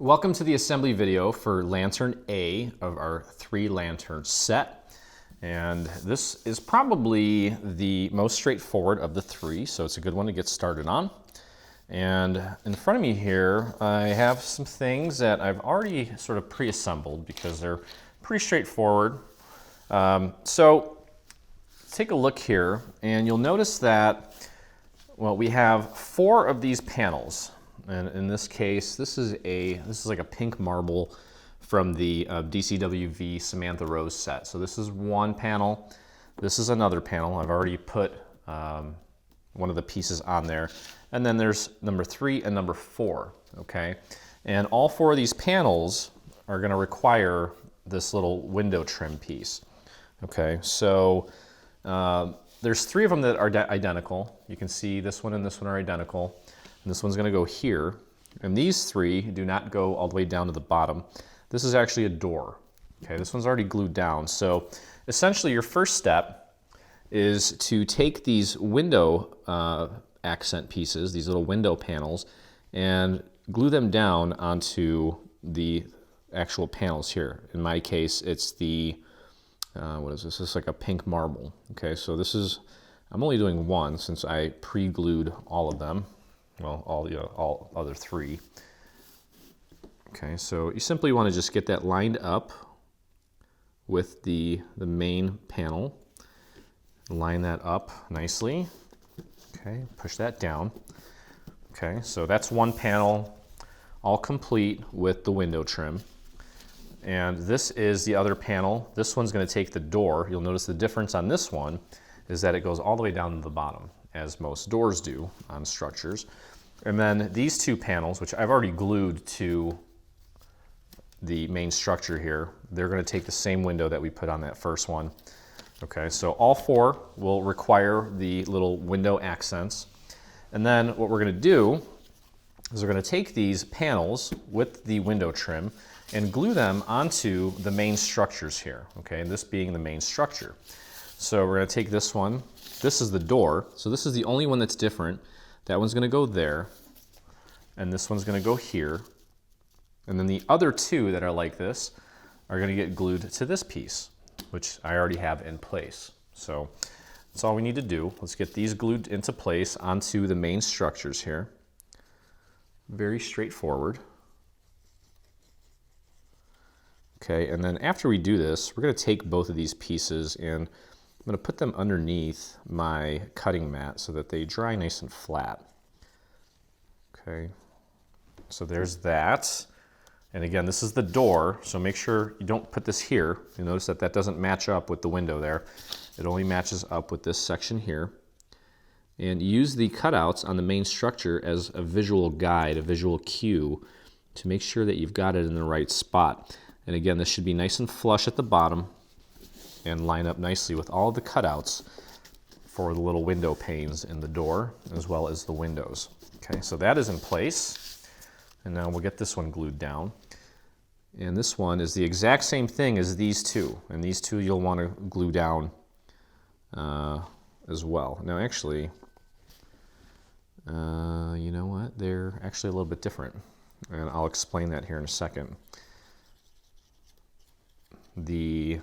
Welcome to the assembly video for Lantern A of our 3-lantern set. And this is probably the most straightforward of the three, so it's a good one to get started on. And in front of me here, I have some things that I've already sort of pre-assembled because they're pretty straightforward. So take a look here, and you'll notice that, well, we have 4 of these panels. And in this case, this is like a pink marble from the DCWV Samantha Rose set. So this is one panel. This is another panel. I've already put one of the pieces on there. And then there's number 3 and number 4, okay? And all 4 of these panels are gonna require this little window trim piece, okay? So there's 3 of them that are identical. You can see this one and this one are identical. And this one's gonna go here. And these 3 do not go all the way down to the bottom. This is actually a door. Okay, this one's already glued down. So essentially your first step is to take these window accent pieces, these little window panels, and glue them down onto the actual panels here. In my case, it's the, what is this? This is like a pink marble. Okay, so this is, I'm only doing one since I pre-glued all of them. Well, all other 3. Okay, so you simply want to just get that lined up with the main panel. Line that up nicely. Okay, push that down. Okay, so that's one panel all complete with the window trim. And this is the other panel. This one's going to take the door. You'll notice the difference on this one is that it goes all the way down to the bottom, as most doors do on structures. And then these 2 panels, which I've already glued to the main structure here, they're going to take the same window that we put on that first one. Okay, so all 4 will require the little window accents. And then what we're going to do is we're going to take these panels with the window trim and glue them onto the main structures here, okay, and this being the main structure. So we're going to take this one. This is the door, so this is the only one that's different. That one's going to go there, and this one's going to go here. And then the other 2 that are like this are going to get glued to this piece, which I already have in place. So that's all we need to do. Let's get these glued into place onto the main structures here. Very straightforward. Okay, and then after we do this, we're going to take both of these pieces and I'm going to put them underneath my cutting mat so that they dry nice and flat. Okay, so there's that. And again, this is the door, so make sure you don't put this here. You'll notice that that doesn't match up with the window there. It only matches up with this section here. And use the cutouts on the main structure as a visual guide, a visual cue, to make sure that you've got it in the right spot. And again, this should be nice and flush at the bottom and line up nicely with all the cutouts for the little window panes in the door, as well as the windows. Okay, so that is in place. And now we'll get this one glued down. And this one is the exact same thing as these 2. And these 2 you'll want to glue down as well. Now actually, you know what? They're actually a little bit different. And I'll explain that here in a second. The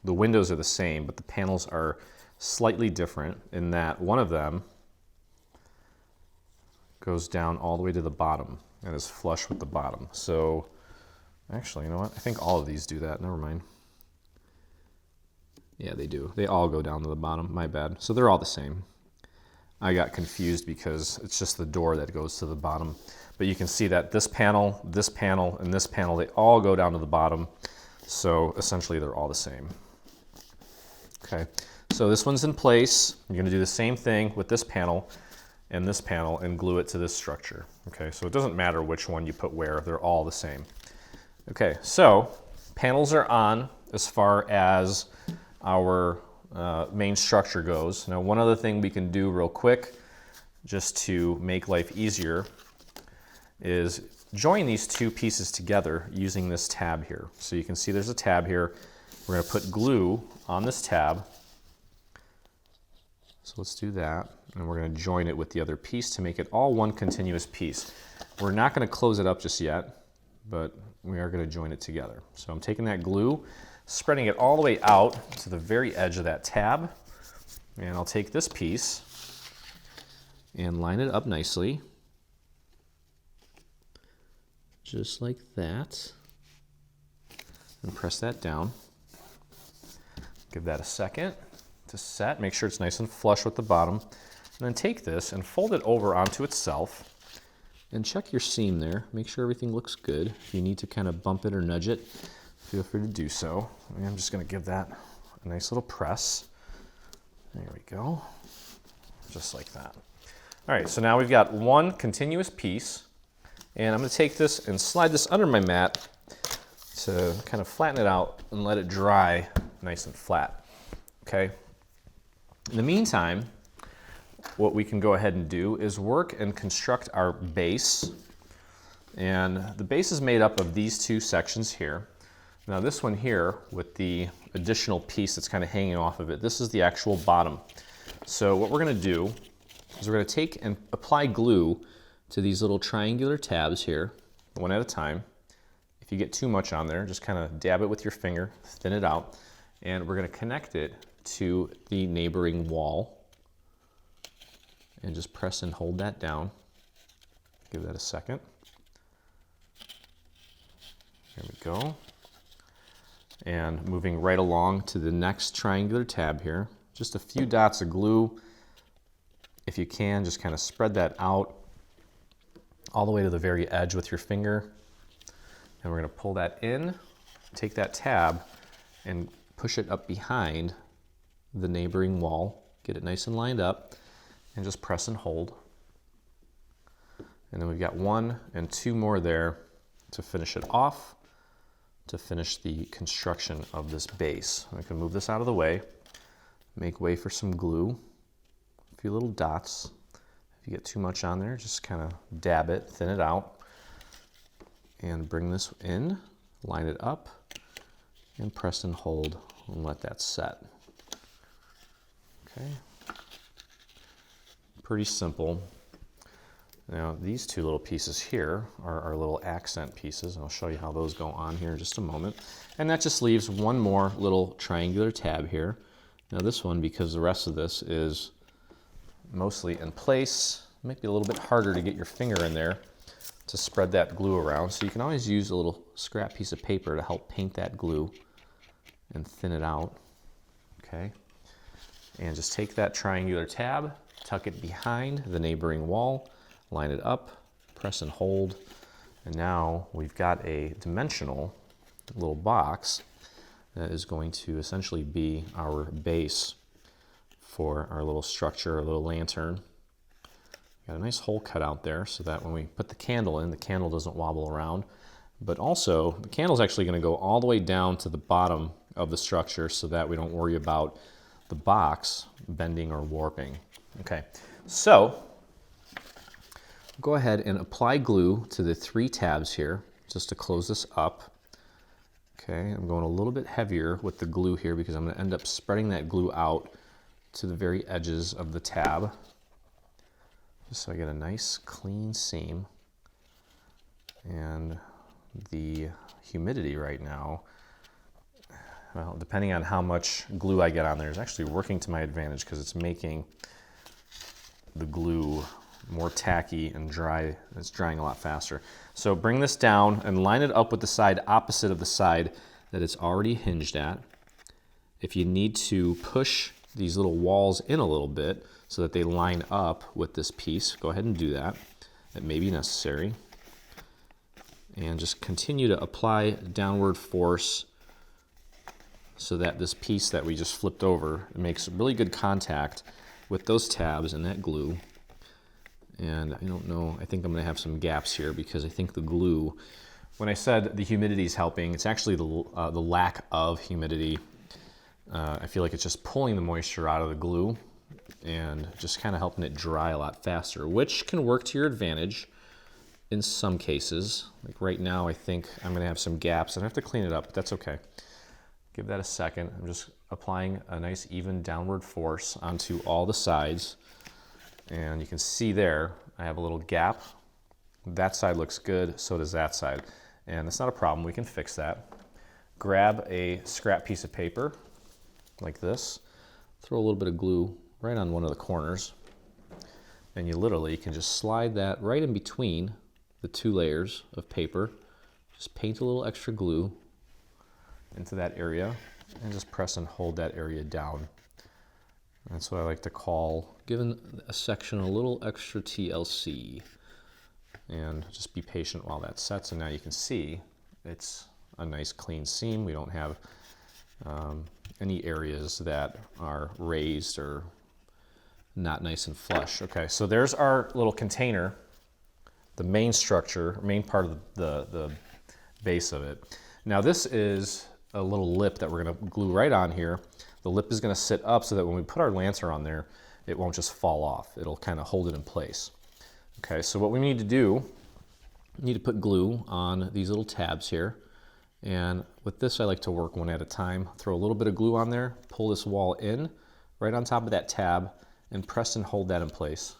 windows are the same, but the panels are slightly different in that one of them goes down all the way to the bottom and is flush with the bottom. So actually, you know what? I think all of these do that. Never mind. Yeah, they do. They all go down to the bottom. My bad. So they're all the same. I got confused because it's just the door that goes to the bottom. But you can see that this panel, and this panel, they all go down to the bottom. So essentially, they're all the same. Okay, so this one's in place. You're going to do the same thing with this panel and glue it to this structure. Okay, so it doesn't matter which one you put where, they're all the same. Okay, so panels are on as far as our main structure goes. Now, one other thing we can do real quick, just to make life easier, is join these 2 pieces together using this tab here. So you can see there's a tab here. We're going to put glue on this tab. So let's do that. And we're going to join it with the other piece to make it all one continuous piece. We're not going to close it up just yet. but we are going to join it together. So I'm taking that glue, spreading it all the way out to the very edge of that tab, and I'll take this piece and line it up nicely, just like that, and press that down. Give that a second to set, make sure it's nice and flush with the bottom, and then take this and fold it over onto itself. And check your seam there. Make sure everything looks good. If you need to kind of bump it or nudge it, feel free to do so. And I'm just going to give that a nice little press. There we go. Just like that. All right, so now we've got one continuous piece. And I'm going to take this and slide this under my mat to kind of flatten it out and let it dry nice and flat. Okay. In the meantime, what we can go ahead and do is work and construct our base. And the base is made up of these two sections here. Now this one here with the additional piece that's kind of hanging off of it, this is the actual bottom. So what we're going to do is we're going to take and apply glue to these little triangular tabs here, one at a time. If you get too much on there, just kind of dab it with your finger, thin it out, and we're going to connect it to the neighboring wall. And just press and hold that down. Give that a second. There we go. And moving right along to the next triangular tab here. Just a few dots of glue. If you can, just kind of spread that out all the way to the very edge with your finger. And we're going to pull that in, take that tab, and push it up behind the neighboring wall. Get it nice and lined up. And just press and hold. And then we've got 1 and 2 more there to finish it off, to finish the construction of this base. I can move this out of the way, make way for some glue, a few little dots. If you get too much on there, just kind of dab it, thin it out, and bring this in, line it up, and press and hold, and let that set. Okay. Pretty simple. Now these two little pieces here are our little accent pieces. I'll show you how those go on here in just a moment. And that just leaves one more little triangular tab here. Now this one, because the rest of this is mostly in place, it might be a little bit harder to get your finger in there to spread that glue around. So you can always use a little scrap piece of paper to help paint that glue and thin it out. Okay. And just take that triangular tab, tuck it behind the neighboring wall, line it up, press and hold, and now we've got a dimensional little box that is going to essentially be our base for our little structure, our little lantern. Got a nice hole cut out there so that when we put the candle in, the candle doesn't wobble around. But also, the candle's actually going to go all the way down to the bottom of the structure so that we don't worry about the box bending or warping. Okay, so go ahead and apply glue to the 3 tabs here just to close this up. Okay, I'm going a little bit heavier with the glue here because I'm going to end up spreading that glue out to the very edges of the tab, just so I get a nice clean seam. And the humidity right now, well, depending on how much glue I get on there, is actually working to my advantage because it's making the glue more tacky and dry. It's drying a lot faster. So bring this down and line it up with the side opposite of the side that it's already hinged at. If you need to push these little walls in a little bit so that they line up with this piece, go ahead and do that. That may be necessary. And just continue to apply downward force so that this piece that we just flipped over makes really good contact with those tabs and that glue. And I don't know, I think I'm going to have some gaps here because I think the glue, when I said the humidity is helping, it's actually the lack of humidity. I feel like it's just pulling the moisture out of the glue and just kind of helping it dry a lot faster, which can work to your advantage in some cases. Like right now, I think I'm going to have some gaps and I have to clean it up, but that's okay. Give that a second. I'm just applying a nice even downward force onto all the sides. And you can see there, I have a little gap. That side looks good, so does that side. and it's not a problem, we can fix that. Grab a scrap piece of paper like this, throw a little bit of glue right on one of the corners, and you literally can just slide that right in between the two layers of paper. Just paint a little extra glue into that area and just press and hold that area down. That's what I like to call giving a section a little extra TLC. And just be patient while that sets, and now you can see it's a nice clean seam. We don't have any areas that are raised or not nice and flush. Okay, so there's our little container, the main structure, main part of the base of it. Now this is a little lip that we're gonna glue right on here. The lip is gonna sit up so that when we put our lancer on there, it won't just fall off. It'll kind of hold it in place. Okay, so what we need to do, we need to put glue on these little tabs here. And with this, I like to work one at a time. Throw a little bit of glue on there, pull this wall in, right on top of that tab, and press and hold that in place.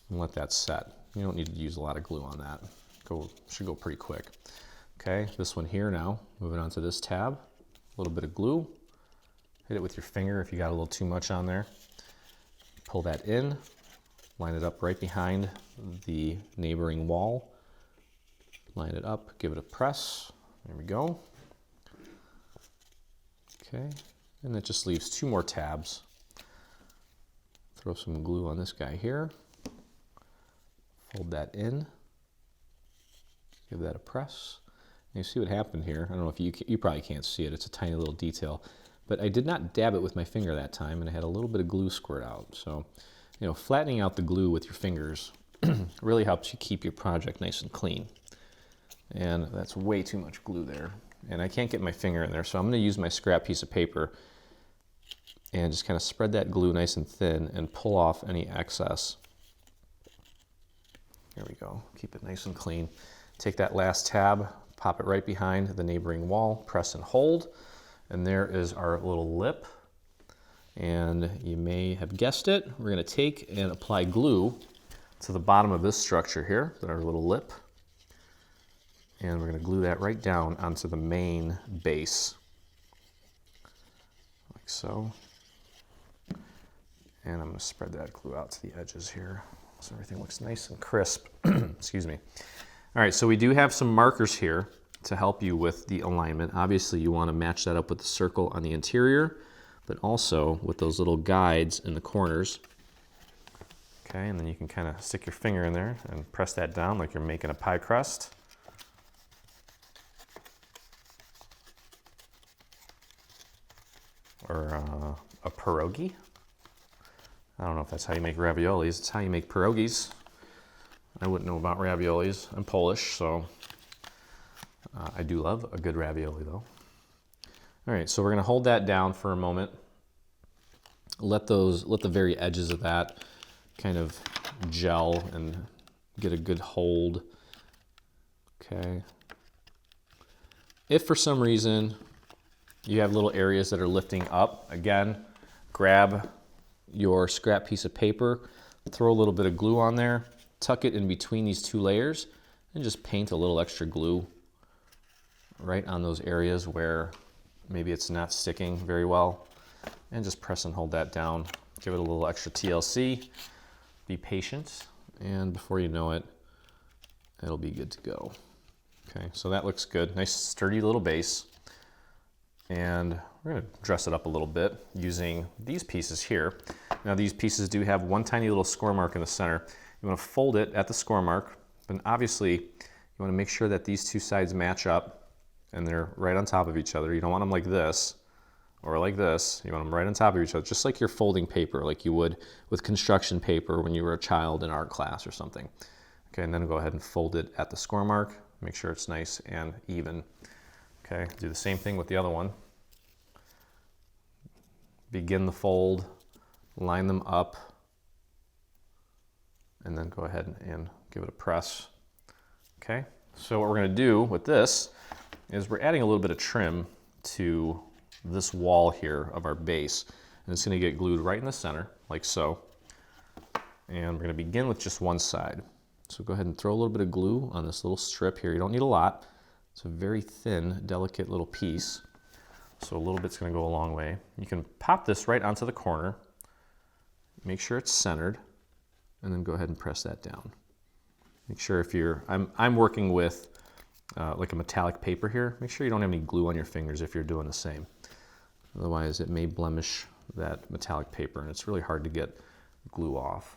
And let that set. You don't need to use a lot of glue on that. Should go pretty quick. Okay, this one here now, moving on to this tab. A little bit of glue. Hit it with your finger if you got a little too much on there. Pull that in, line it up right behind the neighboring wall. Line it up, give it a press. There we go. Okay, and that just leaves two more tabs. Throw some glue on this guy here. Fold that in. Give that a press. And you see what happened here. I don't know if you probably can't see it. It's a tiny little detail. But I did not dab it with my finger that time, and I had a little bit of glue squirt out. So, you know, flattening out the glue with your fingers really helps you keep your project nice and clean. And that's way too much glue there. And I can't get my finger in there, so I'm going to use my scrap piece of paper and just kind of spread that glue nice and thin and pull off any excess. There we go. Keep it nice and clean. Take that last tab, pop it right behind the neighboring wall, press and hold. And there is our little lip. And you may have guessed it, we're going to take and apply glue to the bottom of this structure here, our little lip. And we're going to glue that right down onto the main base, like so. And I'm going to spread that glue out to the edges here so everything looks nice and crisp. Excuse me. All right, so we do have some markers here to help you with the alignment. Obviously, you want to match that up with the circle on the interior, but also with those little guides in the corners. Okay, and then you can kind of stick your finger in there and press that down like you're making a pie crust. Or a pierogi. I don't know if that's how you make raviolis. It's how you make pierogies. I wouldn't know about raviolis. I'm Polish, so I do love a good ravioli though. All right, so we're gonna hold that down for a moment. Let the very edges of that kind of gel and get a good hold. Okay. If for some reason you have little areas that are lifting up, again, grab your scrap piece of paper, throw a little bit of glue on there, tuck it in between these two layers, and just paint a little extra glue right on those areas where maybe it's not sticking very well, and just press and hold that down. Give it a little extra TLC, be patient, and before you know it, it'll be good to go. Okay, so that looks good. Nice sturdy little base. And we're going to dress it up a little bit using these pieces here. Now these pieces do have one tiny little score mark in the center. You want to fold it at the score mark, but obviously you want to make sure that these two sides match up and they're right on top of each other. You don't want them like this or like this. You want them right on top of each other, just like you're folding paper, like you would with construction paper when you were a child in art class or something. Okay, and then go ahead and fold it at the score mark. Make sure it's nice and even. Okay, do the same thing with the other one. Begin the fold, line them up, and then go ahead and give it a press. Okay, so what we're going to do with this is we're adding a little bit of trim to this wall here of our base, and it's going to get glued right in the center, like so. And we're going to begin with just one side. So go ahead and throw a little bit of glue on this little strip here. You don't need a lot. It's a very thin, delicate little piece. So a little bit's gonna go a long way. You can pop this right onto the corner. Make sure it's centered, and then go ahead and press that down. Make sure if you're, I'm working with like a metallic paper here. Make sure you don't have any glue on your fingers if you're doing the same. Otherwise it may blemish that metallic paper, and it's really hard to get glue off.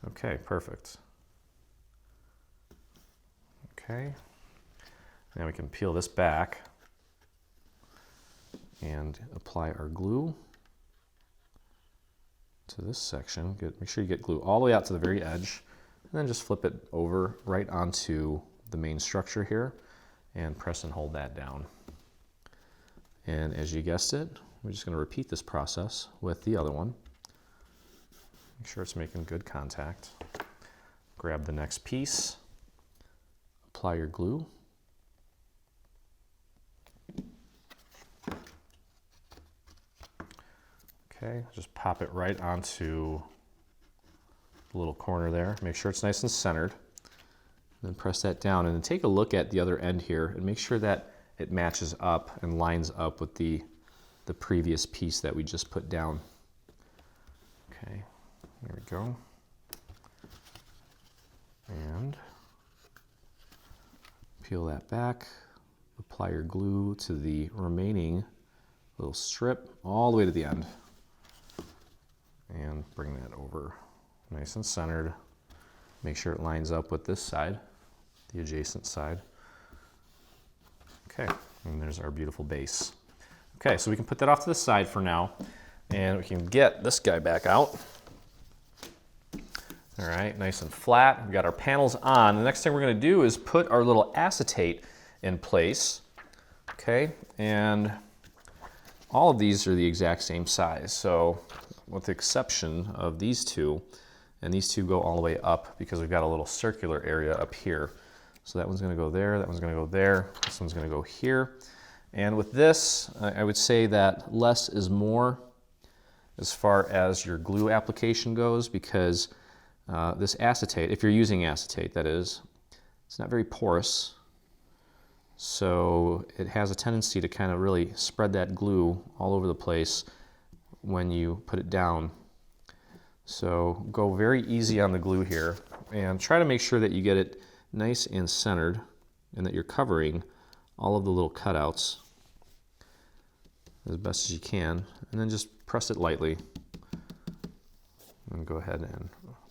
Okay, perfect. Okay, now we can peel this back and apply our glue to this section. Good. Make sure you get glue all the way out to the very edge, and then just flip it over right onto the main structure here and press and hold that down. And as you guessed it, we're just going to repeat this process with the other one. Make sure it's making good contact. Grab the next piece, apply your glue. Okay, just pop it right onto the little corner there. Make sure it's nice and centered. Then press that down, and then take a look at the other end here and make sure that it matches up and lines up with the previous piece that we just put down. Okay, there we go. And peel that back, apply your glue to the remaining little strip all the way to the end. And bring that over nice and centered. Make sure it lines up with this side, the adjacent side. Okay, and there's our beautiful base. Okay, so we can put that off to the side for now, and we can get this guy back out. All right, nice and flat. We've got our panels on. The next thing we're gonna do is put our little acetate in place. Okay, and all of these are the exact same size. So with the exception of these two, and these two go all the way up because we've got a little circular area up here. So that one's gonna go there, that one's gonna go there, this one's gonna go here. And with this, I would say that less is more as far as your glue application goes, because this acetate, if you're using acetate that is, it's not very porous. So it has a tendency to kind of really spread that glue all over the place when you put it down. So go very easy on the glue here and try to make sure that you get it nice and centered and that you're covering all of the little cutouts as best as you can, and then just press it lightly and go ahead and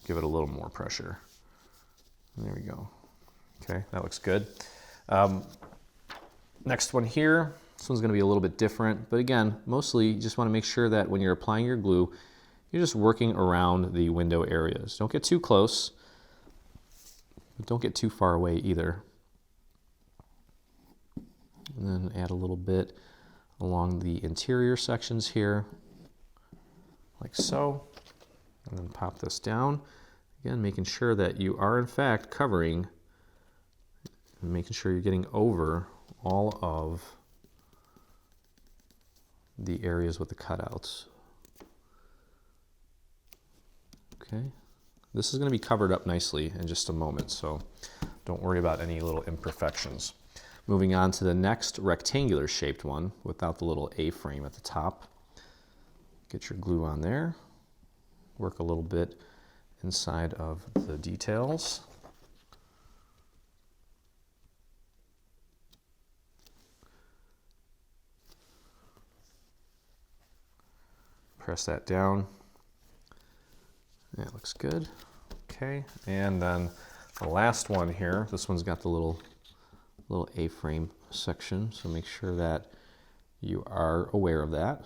give it a little more pressure. There we go. Okay, that looks good. Next one here, this one's going to be a little bit different, but again, mostly you just want to make sure that when you're applying your glue, you're just working around the window areas. Don't get too close, but don't get too far away either. And then add a little bit along the interior sections here, like so. And then pop this down. Again, making sure that you are in fact covering and making sure you're getting over all of the areas with the cutouts. Okay, this is going to be covered up nicely in just a moment, so don't worry about any little imperfections. Moving on to the next rectangular shaped one without the little A-frame at the top. Get your glue on there. Work a little bit inside of the details. Press that down. That looks good. Okay, and then the last one here, this one's got the little A-frame section, so make sure that you are aware of that.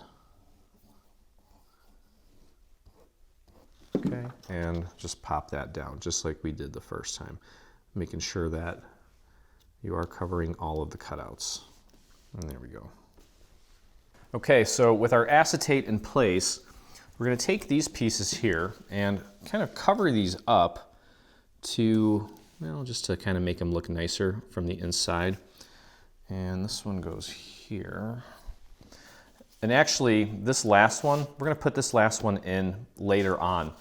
Okay, and just pop that down, just like we did the first time, making sure that you are covering all of the cutouts. And there we go. Okay, so with our acetate in place, we're going to take these pieces here and kind of cover these up to, just to kind of make them look nicer from the inside. And this one goes here. And actually, this last one, we're going to put this last one in later on.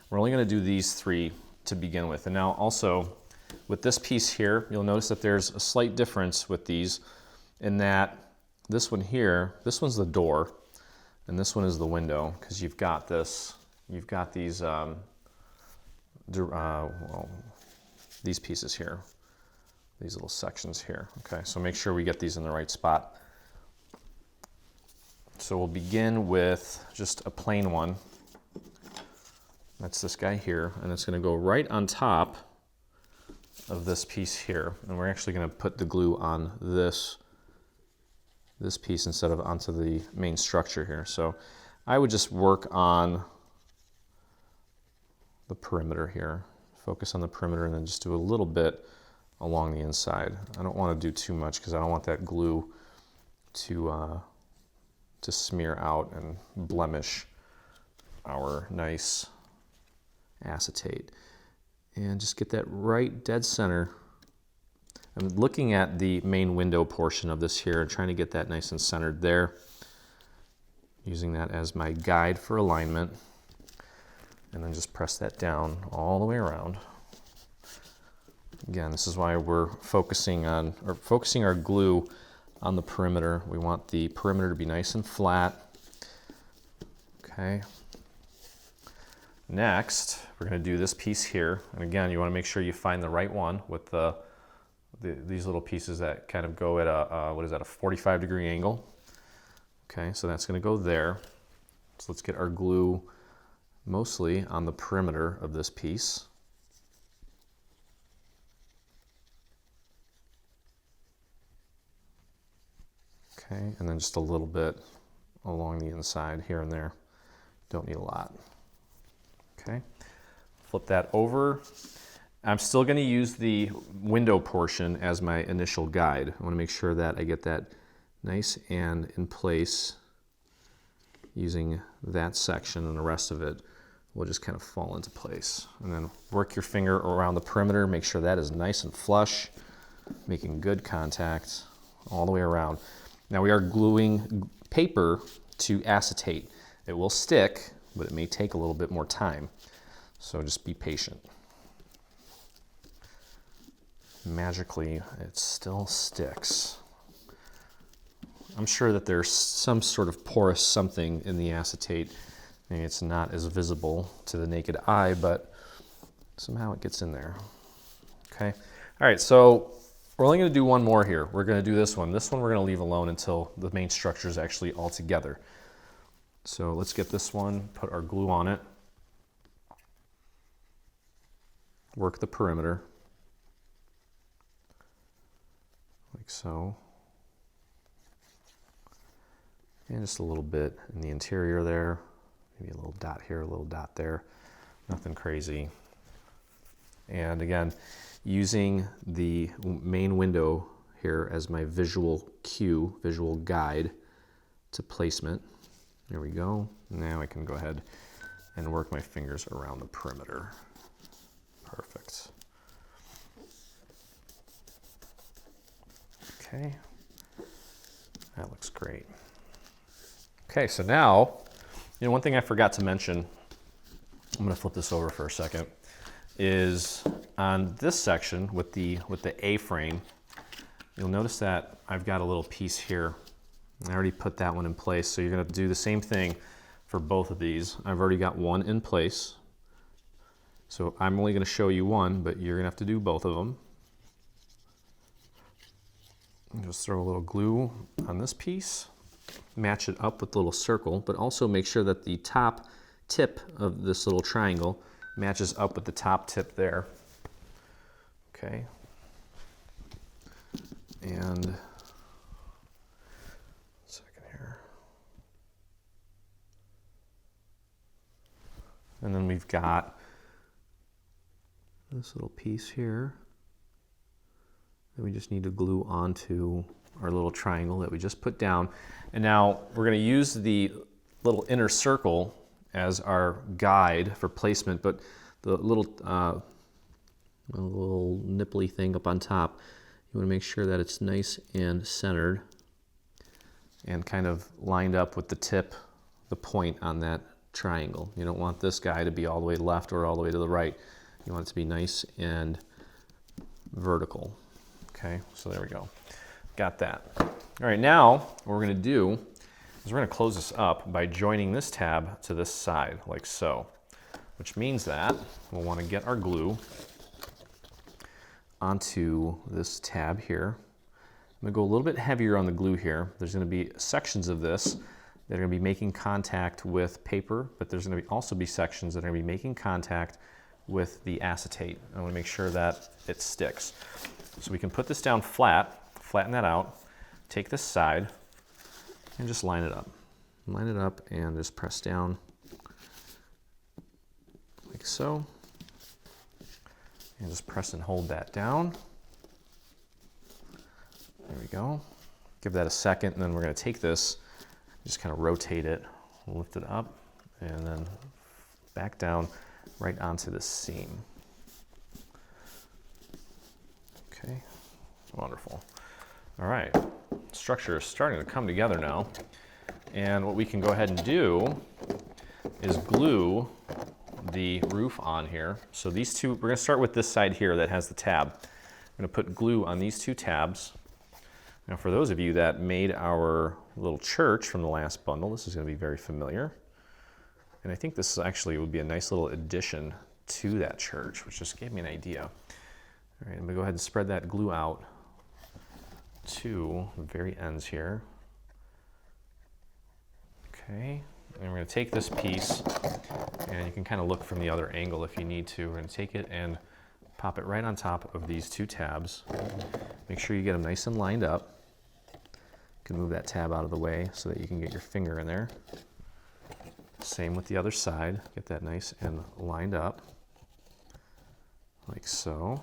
We're only going to do these three to begin with. And now also with this piece here, you'll notice that there's a slight difference with these in that this one here, this one's the door and this one is the window, because you've got these these pieces here, these little sections here. Okay, so make sure we get these in the right spot. So we'll begin with just a plain one. That's this guy here, and it's going to go right on top of this piece here. And we're actually going to put the glue on this piece instead of onto the main structure here. So I would just work on the perimeter here. Focus on the perimeter and then just do a little bit along the inside. I don't want to do too much because I don't want that glue to smear out and blemish our nice acetate. And just get that right dead center. I'm looking at the main window portion of this here and trying to get that nice and centered there, using that as my guide for alignment. And then just press that down all the way around. Again, this is why we're focusing our glue on the perimeter. We want the perimeter to be nice and flat. Okay. Next, we're going to do this piece here. And again, you want to make sure you find the right one with these little pieces that kind of go at a, what is that, a 45-degree angle. Okay, so that's going to go there. So let's get our glue mostly on the perimeter of this piece. Okay, and then just a little bit along the inside here and there. Don't need a lot. Okay, flip that over. I'm still going to use the window portion as my initial guide. I want to make sure that I get that nice and in place using that section, and the rest of it will just kind of fall into place. And then work your finger around the perimeter, make sure that is nice and flush, making good contact all the way around. Now we are gluing paper to acetate. It will stick, but it may take a little bit more time. So just be patient. Magically, it still sticks. I'm sure that there's some sort of porous something in the acetate. Maybe it's not as visible to the naked eye, but somehow it gets in there. Okay. All right, so we're only going to do one more here. We're going to do this one. This one we're going to leave alone until the main structure is actually all together. So let's get this one, put our glue on it, work the perimeter, like so. And just a little bit in the interior there. Maybe a little dot here, a little dot there. Nothing crazy. And again, using the main window here as my visual cue, visual guide to placement. There we go. Now I can go ahead and work my fingers around the perimeter. Perfect. Okay. That looks great. Okay, so now, one thing I forgot to mention, I'm going to flip this over for a second, is on this section with the A-frame, you'll notice that I've got a little piece here. I already put that one in place, so you're going to do the same thing for both of these. I've already got one in place, so I'm only going to show you one, but you're going to have to do both of them. Just throw a little glue on this piece, match it up with a little circle, but also make sure that the top tip of this little triangle matches up with the top tip there. Okay. And second here. And then we've got this little piece here that we just need to glue onto our little triangle that we just put down. And now we're going to use the little inner circle as our guide for placement, but the little nipply thing up on top, you want to make sure that it's nice and centered and kind of lined up with the tip, the point on that triangle. You don't want this guy to be all the way left or all the way to the right. You want it to be nice and vertical. Okay, so there we go. Got that. All right, now what we're going to do is we're going to close this up by joining this tab to this side, like so, which means that we'll want to get our glue onto this tab here. I'm going to go a little bit heavier on the glue here. There's going to be sections of this that are going to be making contact with paper, but there's going to also be sections that are going to be making contact with the acetate. I want to make sure that it sticks. So we can put this down flat, flatten that out, take this side, and just line it up. Line it up and just press down like so. And just press and hold that down. There we go. Give that a second, and then we're going to take this, just kind of rotate it, lift it up, and then back down right onto this seam. Okay, wonderful. All right, structure is starting to come together now. And what we can go ahead and do is glue the roof on here. So these two, we're going to start with this side here that has the tab. I'm going to put glue on these two tabs. Now for those of you that made our little church from the last bundle, this is going to be very familiar. And I think this actually would be a nice little addition to that church, which just gave me an idea. All right, I'm going to go ahead and spread that glue out to the very ends here. Okay, and we're going to take this piece, and you can kind of look from the other angle if you need to. We're going to take it and pop it right on top of these two tabs. Make sure you get them nice and lined up. You can move that tab out of the way so that you can get your finger in there. Same with the other side. Get that nice and lined up, like so.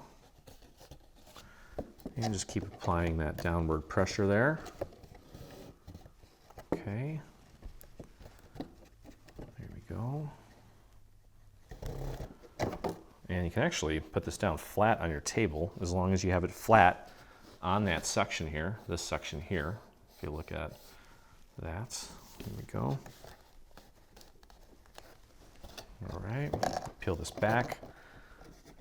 And just keep applying that downward pressure there. Okay. There we go. And you can actually put this down flat on your table as long as you have it flat on that section here, this section here. If you look at that, there we go. All right, peel this back.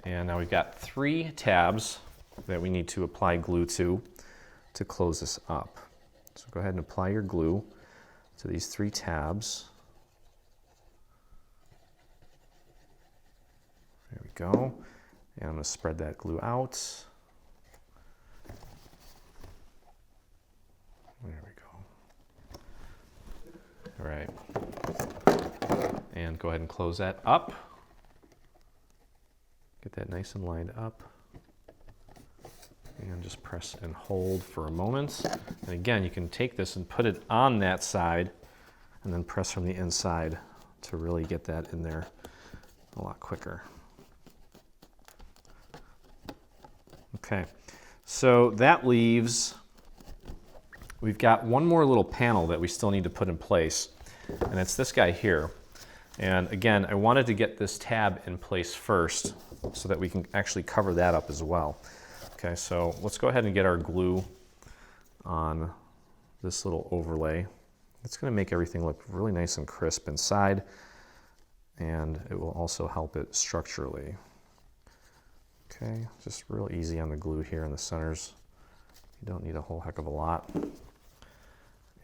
And now we've got 3 tabs that we need to apply glue to close this up. So go ahead and apply your glue to these 3 tabs. There we go. And I'm going to spread that glue out. There we go. All right. And go ahead and close that up. Get that nice and lined up. And just press and hold for a moment. And again, you can take this and put it on that side and then press from the inside to really get that in there a lot quicker. Okay, so that leaves, we've got one more little panel that we still need to put in place, and it's this guy here. And again, I wanted to get this tab in place first so that we can actually cover that up as well. Okay, so let's go ahead and get our glue on this little overlay. It's going to make everything look really nice and crisp inside, and it will also help it structurally. Okay, just real easy on the glue here in the centers. You don't need a whole heck of a lot.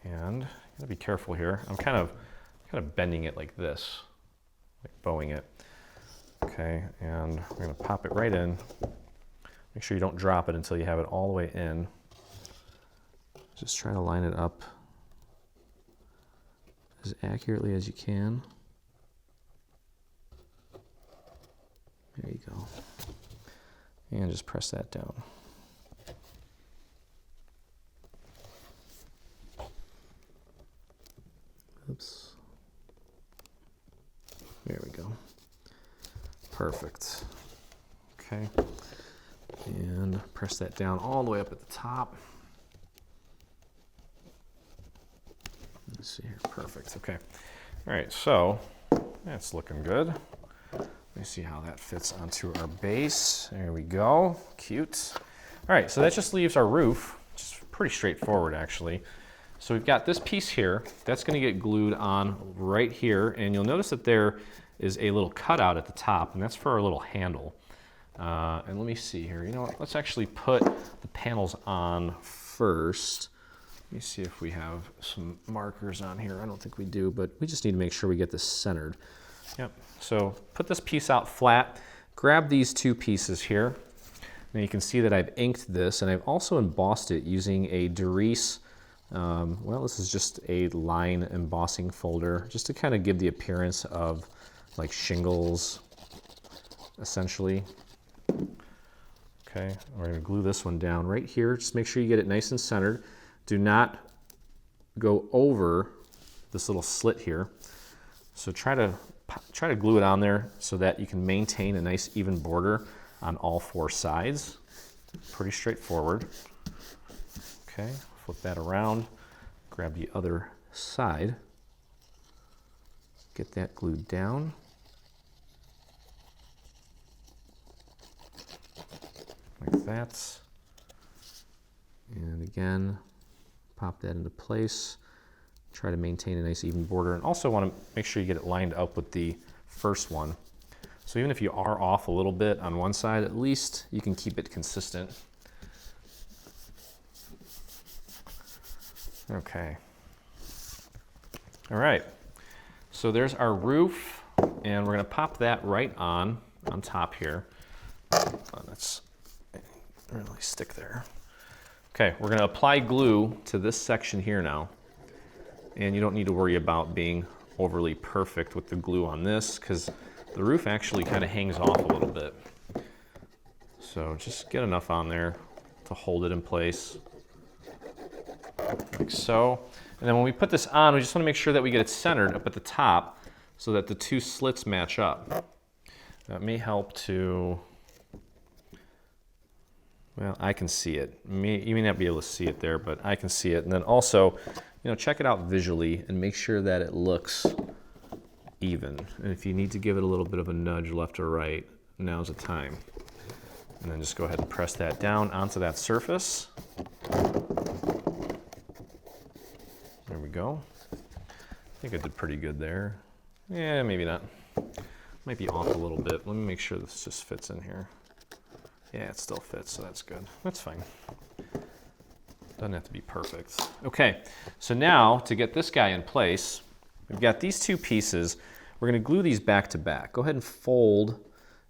And you gotta be careful here. I'm kind of bending it like this, like bowing it. Okay, and we're gonna pop it right in. Make sure you don't drop it until you have it all the way in. Just try to line it up as accurately as you can. There you go. And just press that down. Oops. There we go. Perfect. Okay. And press that down all the way up at the top. Let's see here. Perfect. Okay. All right, so that's looking good. Let me see how that fits onto our base. There we go. Cute. All right, so that just leaves our roof. It's pretty straightforward, actually. So we've got this piece here. That's going to get glued on right here, and you'll notice that there is a little cutout at the top, and that's for our little handle. And let me see here. You know what? Let's actually put the panels on first. Let me see if we have some markers on here. I don't think we do, but we just need to make sure we get this centered. Yep. So put this piece out flat. Grab these two pieces here. Now you can see that I've inked this, and I've also embossed it using a Derice. Well, this is just a line embossing folder, just to kind of give the appearance of like shingles, essentially. Okay, we're going to glue this one down right here. Just make sure you get it nice and centered. Do not go over this little slit here. So try to glue it on there so that you can maintain a nice even border on all four sides. Pretty straightforward. Okay, flip that around, grab the other side, get that glued down. Like that. And again, pop that into place. Try to maintain a nice even border, and also want to make sure you get it lined up with the first one. So even if you are off a little bit on one side, at least you can keep it consistent. Okay. All right. So there's our roof, and we're going to pop that right on top here. Oh, that's really stick there. Okay, we're going to apply glue to this section here now. And you don't need to worry about being overly perfect with the glue on this, because the roof actually kind of hangs off a little bit. So just get enough on there to hold it in place, like so. And then when we put this on, we just want to make sure that we get it centered up at the top so that the two slits match up. That may help to, well, I can see it. You may not be able to see it there, but I can see it. And then also, you know, check it out visually and make sure that it looks even. And if you need to give it a little bit of a nudge left or right, now's the time. And then just go ahead and press that down onto that surface. There we go. I think I did pretty good there. Yeah, maybe not. Might be off a little bit. Let me make sure this just fits in here. Yeah, it still fits, so that's good. That's fine. Doesn't have to be perfect. Okay, so now to get this guy in place, we've got these two pieces. We're going to glue these back to back. Go ahead and fold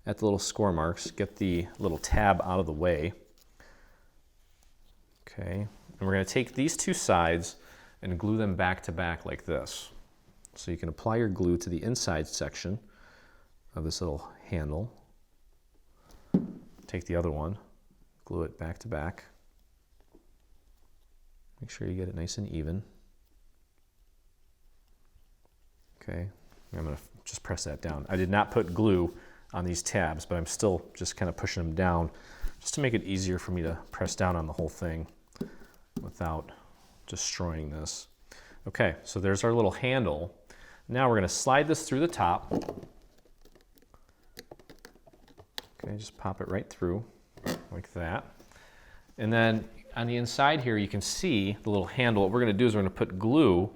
at the little score marks. Get the little tab out of the way. Okay, and we're going to take these two sides and glue them back to back like this. So you can apply your glue to the inside section of this little handle. Take the other one, glue it back to back. Make sure you get it nice and even. Okay, I'm going to just press that down. I did not put glue on these tabs, but I'm still just kind of pushing them down just to make it easier for me to press down on the whole thing without destroying this. Okay, so there's our little handle. Now we're going to slide this through the top. Okay, just pop it right through like that. And then on the inside here, you can see the little handle. What we're going to do is we're going to put glue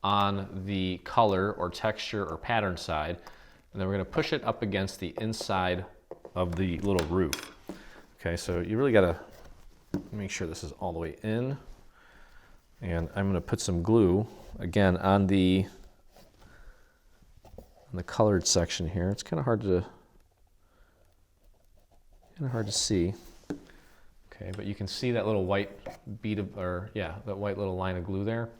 on the color or texture or pattern side, and then we're going to push it up against the inside of the little roof. Okay, so you really got to make sure this is all the way in. And I'm going to put some glue again on the colored section here. It's kind of hard to see. Okay, but you can see that little white bead of, that white little line of glue there.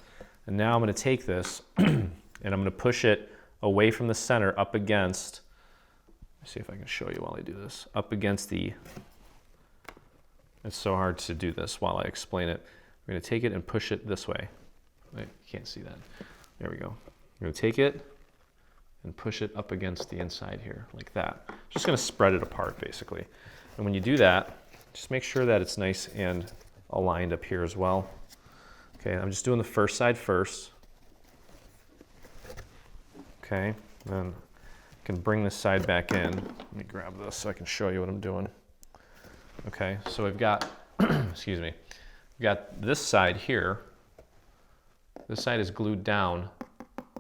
And now I'm going to take this and I'm going to push it away from the center up against, let's see if I can show you while I do this, up against the, it's so hard to do this while I explain it. We're going to take it and push it this way. Wait, you can't see that. There we go. I'm going to take it and push it up against the inside here, like that. Just going to spread it apart, basically. And when you do that, just make sure that it's nice and aligned up here as well. Okay, I'm just doing the first side first. Okay, then I can bring this side back in. Let me grab this so I can show you what I'm doing. Okay, so we've got, excuse me, we've got this side here. This side is glued down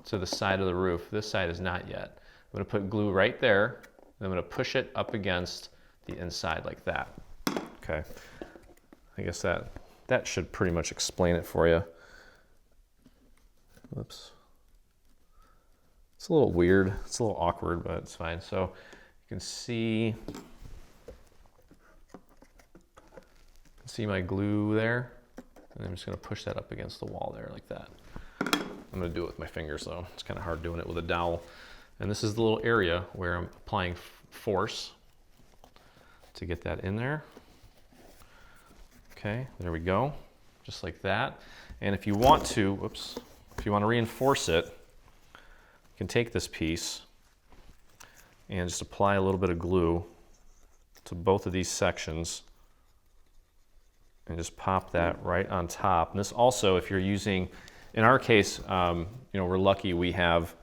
to the side of the roof. This side is not yet. I'm going to put glue right there. And I'm going to push it up against the inside like that. Okay, I guess that should pretty much explain it for you. Whoops. It's a little weird, it's a little awkward, but it's fine. So you can see my glue there, and I'm just gonna push that up against the wall there like that. I'm gonna do it with my fingers though. It's kind of hard doing it with a dowel. And this is the little area where I'm applying force to get that in there. Okay, there we go, just like that. And if you want to, whoops, if you want to reinforce it, you can take this piece and just apply a little bit of glue to both of these sections and just pop that right on top. And this also, if you're using, in our case, you know, we're lucky we have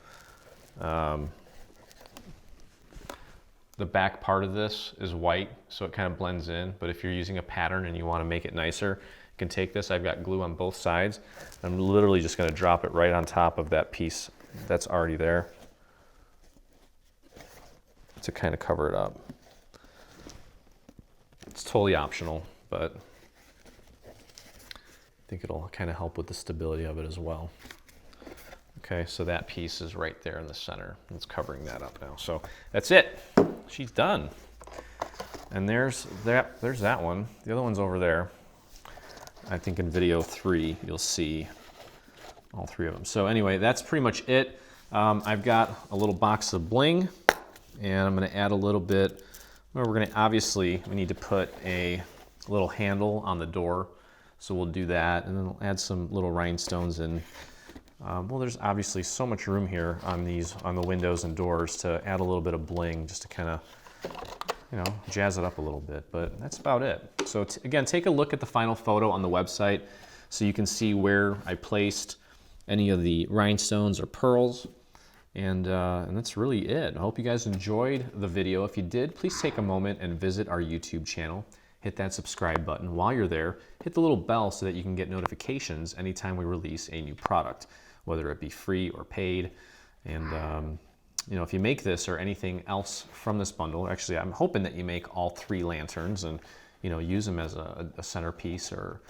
the back part of this is white, so it kind of blends in. But if you're using a pattern and you want to make it nicer, you can take this. I've got glue on both sides. I'm literally just going to drop it right on top of that piece that's already there to kind of cover it up. It's totally optional, but I think it'll kind of help with the stability of it as well. Okay, so that piece is right there in the center. It's covering that up now. So that's it. She's done. And there's that one. The other one's over there. I think in video 3, you'll see all 3 of them. So anyway, that's pretty much it. I've got a little box of bling, and I'm gonna add a little bit. Well, we need to put a little handle on the door. So we'll do that, and then we'll add some little rhinestones in. Well, there's obviously so much room here on the windows and doors to add a little bit of bling just to kind of, you know, jazz it up a little bit, but that's about it. So again, take a look at the final photo on the website so you can see where I placed any of the rhinestones or pearls, and that's really it. I hope you guys enjoyed the video. If you did, please take a moment and visit our YouTube channel. Hit that subscribe button. While you're there, hit the little bell so that you can get notifications anytime we release a new product, whether it be free or paid. And you know, if you make this or anything else from this bundle, actually I'm hoping that you make all 3 lanterns and, you know, use them as a centerpiece or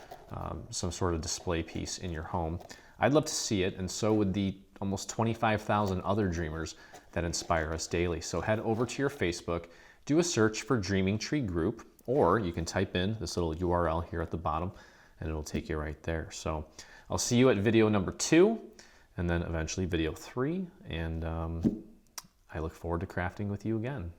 some sort of display piece in your home. I'd love to see it, and so would the almost 25,000 other dreamers that inspire us daily. So head over to your Facebook, do a search for Dreaming Tree Group, or you can type in this little URL here at the bottom and it'll take you right there. So I'll see you at video number 2 and then eventually video 3. And I look forward to crafting with you again.